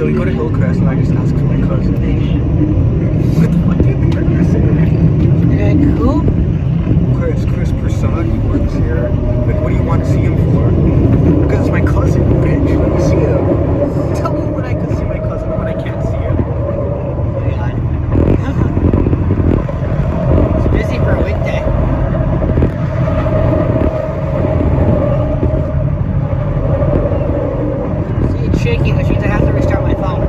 we go to Hillcrest and I just ask for my cousin. What the fuck do you think they're gonna say? Who? Chris Prasad, he works here. Like, what do you want to see him for? Because it's my cousin, bitch. Let me see him. Tell me when I can see my cousin and when I can't see him. It's busy for a weekday. See, it's shaking, which means I have to restart my phone.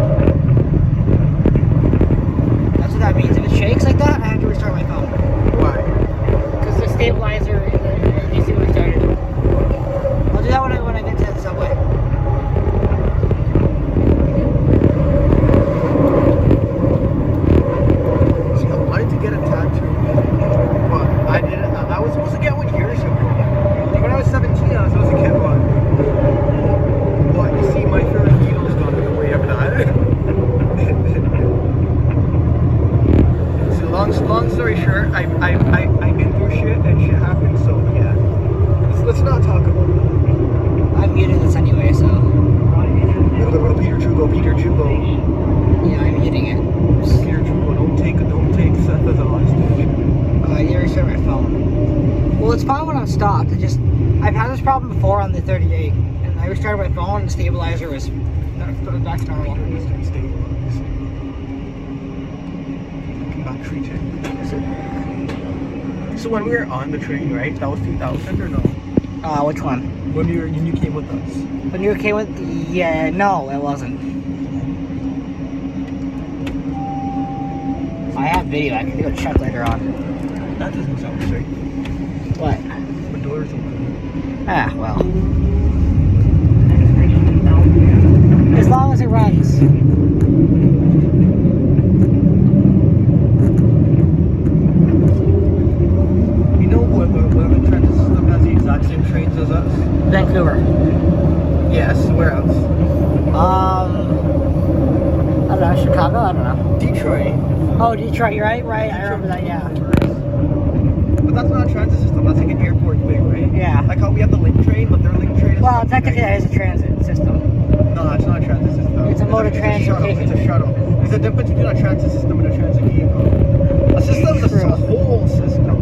That's what that means. If it shakes like that, I have to restart my phone. Why? Because the stabilizer in the TTC restarted. I'll do that when I get to the subway. See, I wanted to get a tattoo, but I didn't. I was supposed to get one years ago. Like when I was 17, I was supposed to get one. But you see, my favorite needle's gone in the way of that. So long story short, I've been through shit and shit happened. So yeah, let's not talk about it. I'm muting this anyway, so. Little Peter Chugo. Yeah, I'm muting it. Peter Chugo, don't take Seth as a hostage. I need to restart my phone. Well, it's fine when I'm stopped. I've had this problem before on the 38, and I restarted my phone, and the stabilizer was back to normal. Stabilize. Battery check. So when we were on the train, right? That was 2000 or no? Which one? When you came with us. When you came with yeah, no, it wasn't. I have video. I can go check later on. That doesn't sound straight. What? The door's open. Ah, well. As long as it runs. You know what the transit system has the exact same trains as us? Vancouver. Yes, where else? I don't know, Chicago? I don't know. Detroit. Oh, Detroit, you're right? Right, I remember that, yeah. But that's not a transit system, that's like an airport thing, right? Yeah. Like how we have the link train, but their link train is... Well, technically that is a transit system. No, it's not a transit system. It's a mode of transportation. It's a shuttle. There's a difference between a transit system and a transit vehicle. A system is a whole system.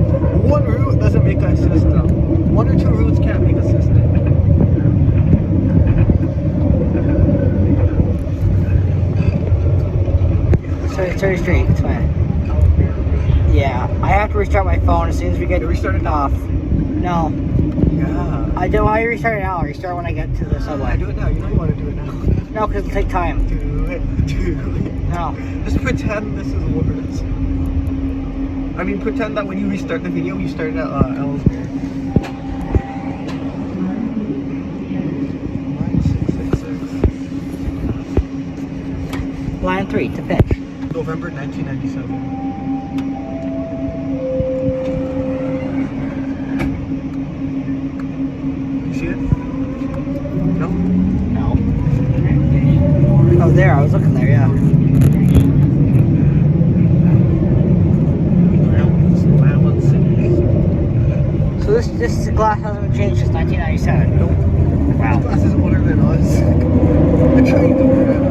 One route doesn't make a system. One or two routes can't make a system. It's very straight, it's fine. Yeah, I have to restart my phone as soon as we get off. No. Yeah. I don't want to restart it now. I'll restart when I get to the subway. I do it now. You know you want to do it now. No, because it'll take time. Do it. No. Just pretend this is words. I mean, pretend that when you restart the video, you started at Ellesmere. 9666. Line 3 to pitch. November 1997. You see it? No? No. Oh, there. I was looking there, yeah. So this glass hasn't changed since 1997? Nope. Wow. This glass is older than us. The train's older than us.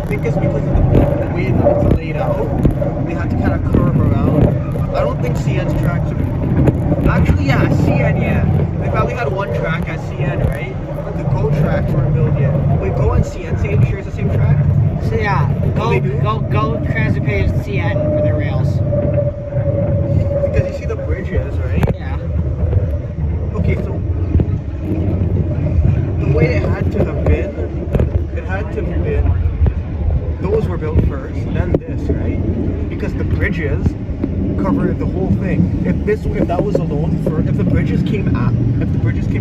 think it's because of the way that it's laid out. They had to kind of curve around. I don't think CN's tracks are Actually, yeah, CN, yeah. They probably had one track at CN, right? But the Go tracks weren't built yet. Wait, Go and CN share the same track? So yeah, they do? go transit page CN for their rails. Because you see the bridges, right? Yeah. Okay, so the way it had to have been, those were built first, then this, right? Because the bridges cover the whole thing. If that was alone for, if the bridges came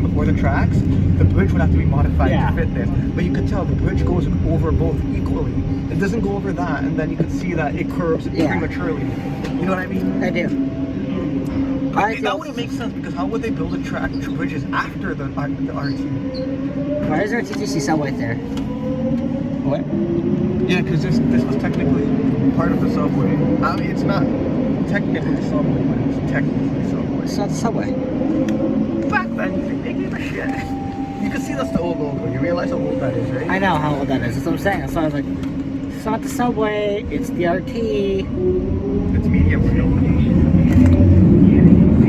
before the tracks, the bridge would have to be modified to fit this. But you could tell the bridge goes over both equally. It doesn't go over that, and then you could see that it curves prematurely. You know what I mean? I do. That wouldn't make sense, because how would they build a track bridges after the RT? Why is there a TTC subway there? What? Yeah, because this was technically part of the subway. I mean, it's not technically subway, but it's technically subway. It's not the subway. Back then, they gave a shit. You can see that's the old logo. You realize how old that is, right? I know how old that is. That's what I'm saying. So I was like, it's not the subway. It's the RT. It's medium rail.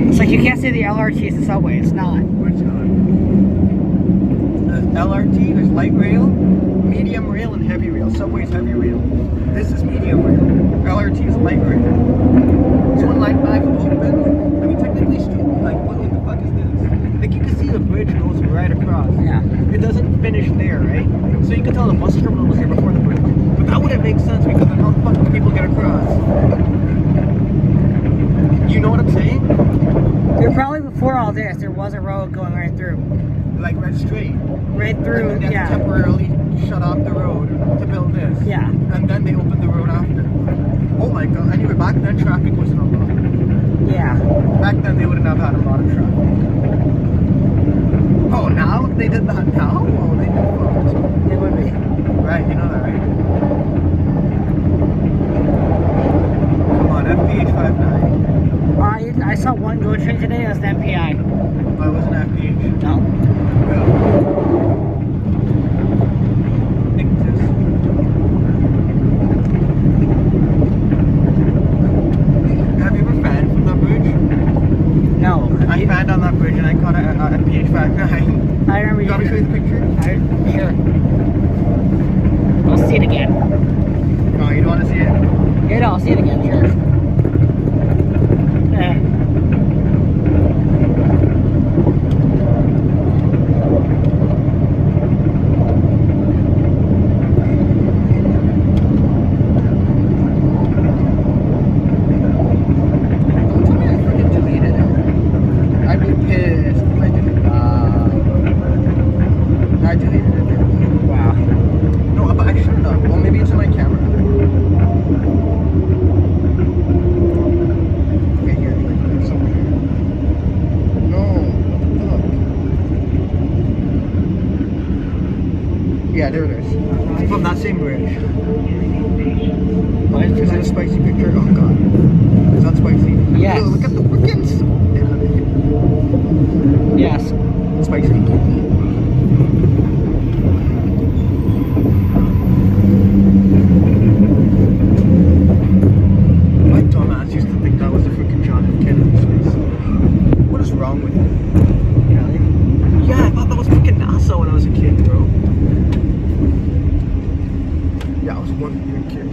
It's like you can't say the LRT is the subway. It's not. It's not. There's LRT, there's light rail, medium rail, and heavy rail. Subway's heavy rail. This is medium rail. LRT is light rail. So when light bags open, I mean technically, like what the fuck is this? Like you can see the bridge goes right across. Yeah. It doesn't finish there, right? So you can tell the bus terminal was here before the bridge. But that wouldn't make sense, because then how the fuck do people get across? You know what I'm saying? There probably before all this, there was a road going right through. Like right straight. Right through, And they had to temporarily shut off the road to build this. Yeah. And then they opened the road after. Oh my god. Anyway, back then traffic wasn't a lot. Yeah. Back then they wouldn't have had a lot of traffic. Oh, now? They did that now? Oh, they did fucked. It would be. Right, you know that, right? Come on, FPH 59. I saw one GO train today. That's the MPI. I was an FPH. No. Have you ever fanned from that bridge? No. I fanned on that bridge and I caught it at PH 59. I remember You want me to show you the picture? Sure. I'll see it again. No, you don't want to see it? Yeah, no, I'll see it again, sure. Yeah. Yeah, there it is. From that same bridge. Is it a spicy picture? Oh god. Is that spicy? Yes. Oh, look at the freaking Yes. spicy. My dumbass used to think that was a freaking John F. Kennedy space. What is wrong with you? Really? Yeah, I thought that was freaking NASA when I was a kid, bro. Yeah, I was one year kid.